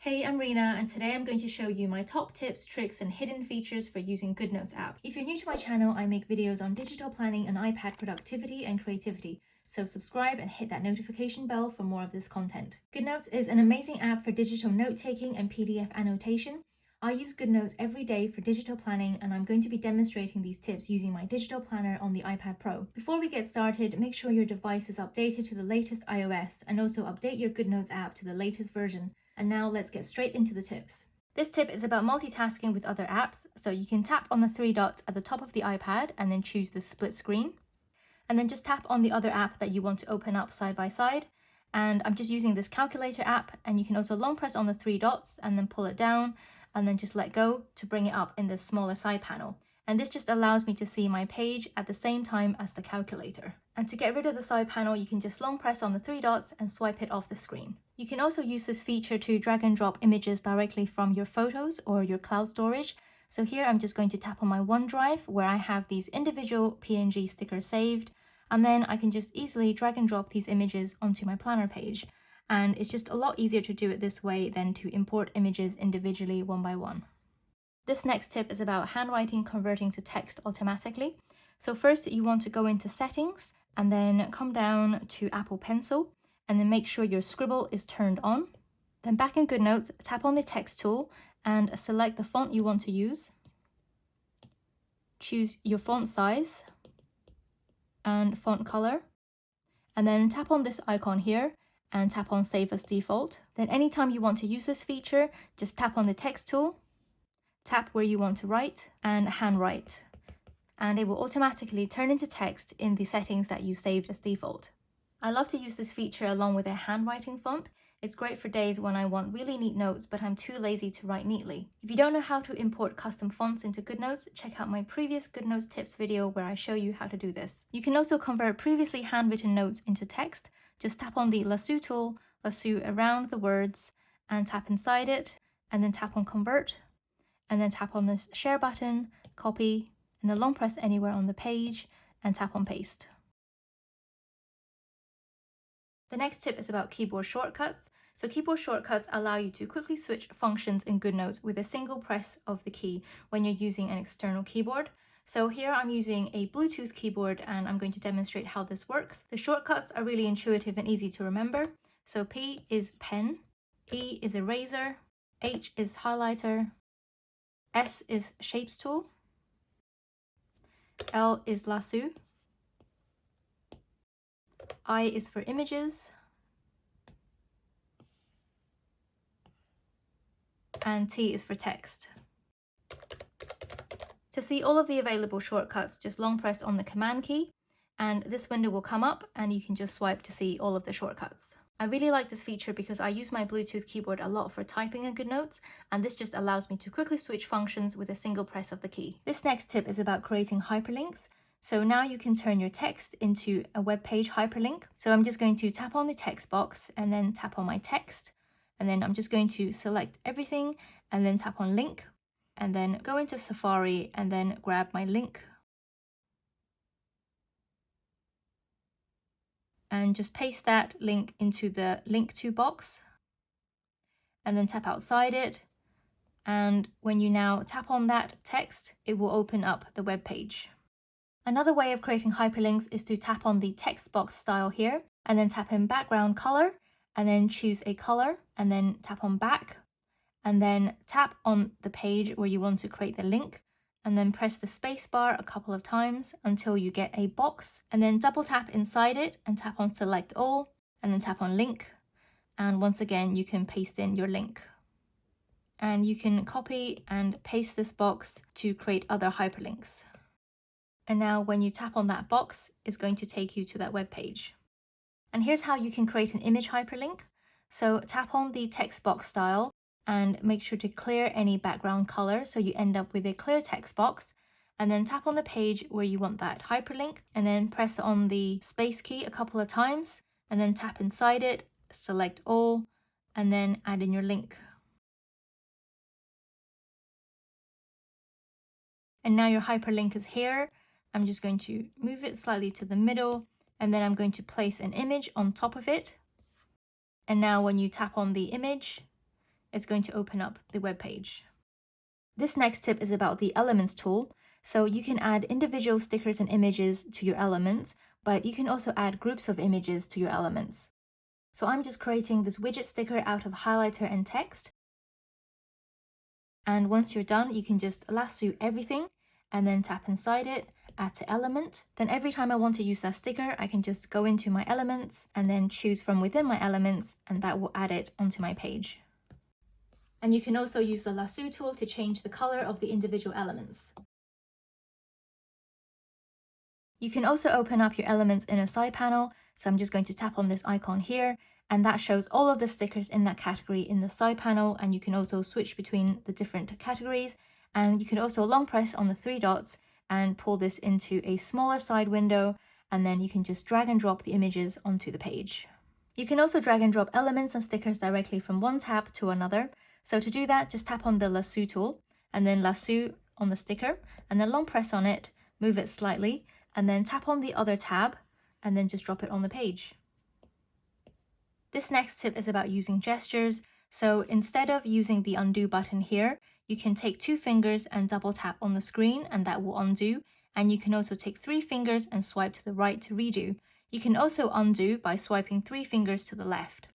Hey, I'm Rena, and today I'm going to show you my top tips, tricks, and hidden features for using GoodNotes app. If you're new to my channel, I make videos on digital planning and iPad productivity and creativity, so subscribe and hit that notification bell for more of this content. GoodNotes is an amazing app for digital note-taking and PDF annotation. I use GoodNotes every day for digital planning, and I'm going to be demonstrating these tips using my digital planner on the iPad Pro. Before we get started, make sure your device is updated to the latest iOS, and also update your GoodNotes app to the latest version. And now let's get straight into the tips. This tip is about multitasking with other apps, so you can tap on the three dots at the top of the iPad and then choose the split screen. And then just tap on the other app that you want to open up side by side. And I'm just using this calculator app, and you can also long press on the three dots and then pull it down and then just let go to bring it up in the smaller side panel. And this just allows me to see my page at the same time as the calculator. And to get rid of the side panel, you can just long press on the three dots and swipe it off the screen. You can also use this feature to drag and drop images directly from your photos or your cloud storage. So here I'm just going to tap on my OneDrive where I have these individual PNG stickers saved, and then I can just easily drag and drop these images onto my planner page. And it's just a lot easier to do it this way than to import images individually one by one. This next tip is about handwriting converting to text automatically. So first you want to go into settings and then come down to Apple Pencil and then make sure your scribble is turned on. Then back in GoodNotes, tap on the text tool and select the font you want to use. Choose your font size and font color. And then tap on this icon here and tap on Save as Default. Then anytime you want to use this feature, just tap on the text tool, tap where you want to write and handwrite. And it will automatically turn into text in the settings that you saved as default. I love to use this feature along with a handwriting font. It's great for days when I want really neat notes, but I'm too lazy to write neatly. If you don't know how to import custom fonts into GoodNotes, check out my previous GoodNotes tips video where I show you how to do this. You can also convert previously handwritten notes into text. Just tap on the Lasso Tool, lasso around the words, and tap inside it, and then tap on Convert, and then tap on this Share button, Copy, and then long press anywhere on the page, and tap on Paste. The next tip is about keyboard shortcuts. So keyboard shortcuts allow you to quickly switch functions in GoodNotes with a single press of the key when you're using an external keyboard. So here I'm using a Bluetooth keyboard and I'm going to demonstrate how this works. The shortcuts are really intuitive and easy to remember. So P is pen, E is eraser, H is highlighter, S is shapes tool, L is lasso, I is for images, and T is for text. To see all of the available shortcuts, just long press on the command key and this window will come up and you can just swipe to see all of the shortcuts. I really like this feature because I use my Bluetooth keyboard a lot for typing in GoodNotes, and this just allows me to quickly switch functions with a single press of the key. This next tip is about creating hyperlinks. So now you can turn your text into a web page hyperlink. So I'm just going to tap on the text box and then tap on my text. And then I'm just going to select everything and then tap on link and then go into Safari and then grab my link. And just paste that link into the link to box and then tap outside it. And when you now tap on that text, it will open up the web page. Another way of creating hyperlinks is to tap on the text box style here and then tap in background color and then choose a color and then tap on back and then tap on the page where you want to create the link and then press the space bar a couple of times until you get a box and then double tap inside it and tap on select all and then tap on link, and once again you can paste in your link. And you can copy and paste this box to create other hyperlinks. And now when you tap on that box, it's going to take you to that web page. And here's how you can create an image hyperlink. So tap on the text box style and make sure to clear any background color so you end up with a clear text box, and then tap on the page where you want that hyperlink and then press on the space key a couple of times and then tap inside it, select all, and then add in your link. And now your hyperlink is here. I'm just going to move it slightly to the middle and then I'm going to place an image on top of it. And now when you tap on the image, it's going to open up the web page. This next tip is about the Elements tool. So you can add individual stickers and images to your elements, but you can also add groups of images to your elements. So I'm just creating this widget sticker out of highlighter and text. And once you're done, you can just lasso everything and then tap inside it, add to element. Then every time I want to use that sticker, I can just go into my elements and then choose from within my elements, and that will add it onto my page. And you can also use the lasso tool to change the color of the individual elements. You can also open up your elements in a side panel. So I'm just going to tap on this icon here, and that shows all of the stickers in that category in the side panel. And you can also switch between the different categories. And you can also long press on the 3 dots and pull this into a smaller side window. And then you can just drag and drop the images onto the page. You can also drag and drop elements and stickers directly from one tab to another. So to do that, just tap on the lasso tool and then lasso on the sticker and then long press on it, move it slightly, and then tap on the other tab and then just drop it on the page. This next tip is about using gestures. So instead of using the undo button here, you can take 2 fingers and double tap on the screen and that will undo. And you can also take 3 fingers and swipe to the right to redo. You can also undo by swiping 3 fingers to the left.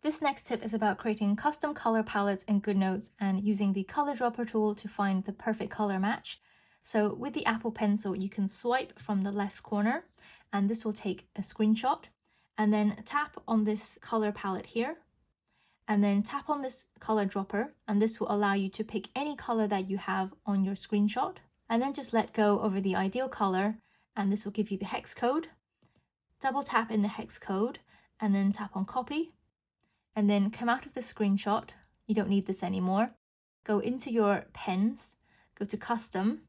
This next tip is about creating custom color palettes in GoodNotes and using the color dropper tool to find the perfect color match. So with the Apple Pencil, you can swipe from the left corner, and this will take a screenshot, and then tap on this color palette here, and then tap on this color dropper, and this will allow you to pick any color that you have on your screenshot, and then just let go over the ideal color, and this will give you the hex code. Double tap in the hex code, and then tap on copy, and then come out of the screenshot. You don't need this anymore. Go into your pens, go to custom,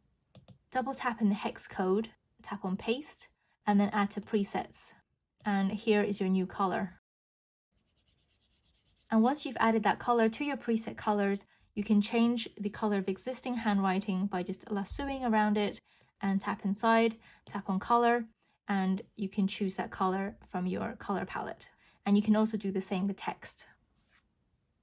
double tap in the hex code, tap on paste, and then add to presets. And here is your new color. And once you've added that color to your preset colors, you can change the color of existing handwriting by just lassoing around it and tap inside, tap on color, and you can choose that color from your color palette. And you can also do the same with text.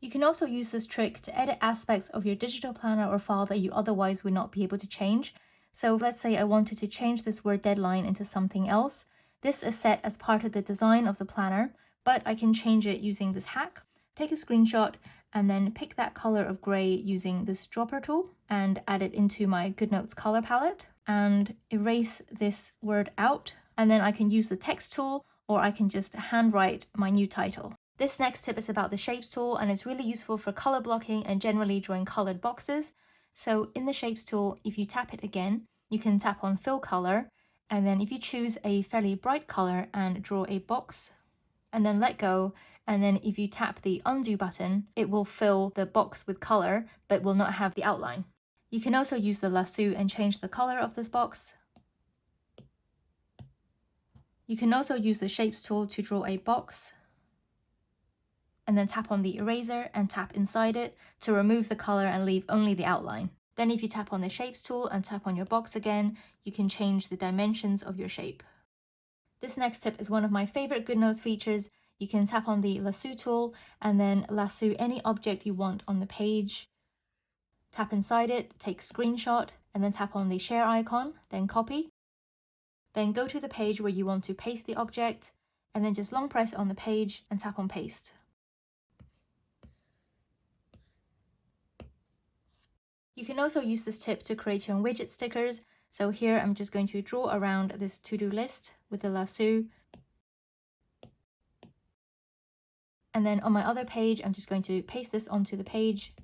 You can also use this trick to edit aspects of your digital planner or file that you otherwise would not be able to change. So let's say I wanted to change this word deadline into something else. This is set as part of the design of the planner, but I can change it using this hack. Take a screenshot and then pick that color of gray using this dropper tool and add it into my GoodNotes color palette and erase this word out. And then I can use the text tool, or I can just handwrite my new title. This next tip is about the Shapes tool, and it's really useful for color blocking and generally drawing colored boxes. So in the Shapes tool, if you tap it again, you can tap on Fill Color, and then if you choose a fairly bright color and draw a box, and then let go, and then if you tap the Undo button, it will fill the box with color, but will not have the outline. You can also use the lasso and change the color of this box. You can also use the Shapes tool to draw a box, and then tap on the eraser and tap inside it to remove the color and leave only the outline. Then if you tap on the Shapes tool and tap on your box again, you can change the dimensions of your shape. This next tip is one of my favorite GoodNotes features. You can tap on the Lasso tool and then lasso any object you want on the page. Tap inside it, take screenshot, and then tap on the share icon, then copy. Then go to the page where you want to paste the object, and then just long press on the page and tap on paste. You can also use this tip to create your own widget stickers. So here I'm just going to draw around this to-do list with the lasso. And then on my other page, I'm just going to paste this onto the page.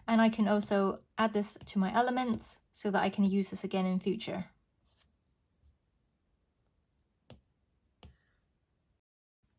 And I can also add this to my elements so that I can use this again in future.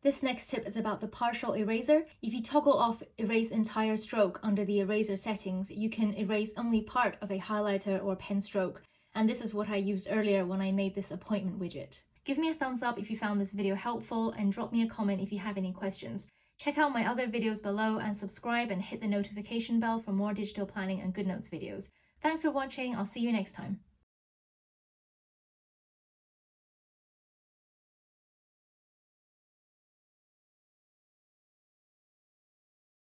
This next tip is about the partial eraser. If you toggle off erase entire stroke under the eraser settings, you can erase only part of a highlighter or pen stroke. And this is what I used earlier when I made this appointment widget. Give me a thumbs up if you found this video helpful, and drop me a comment if you have any questions. Check out my other videos below and subscribe and hit the notification bell for more digital planning and GoodNotes videos. Thanks for watching. I'll see you next time.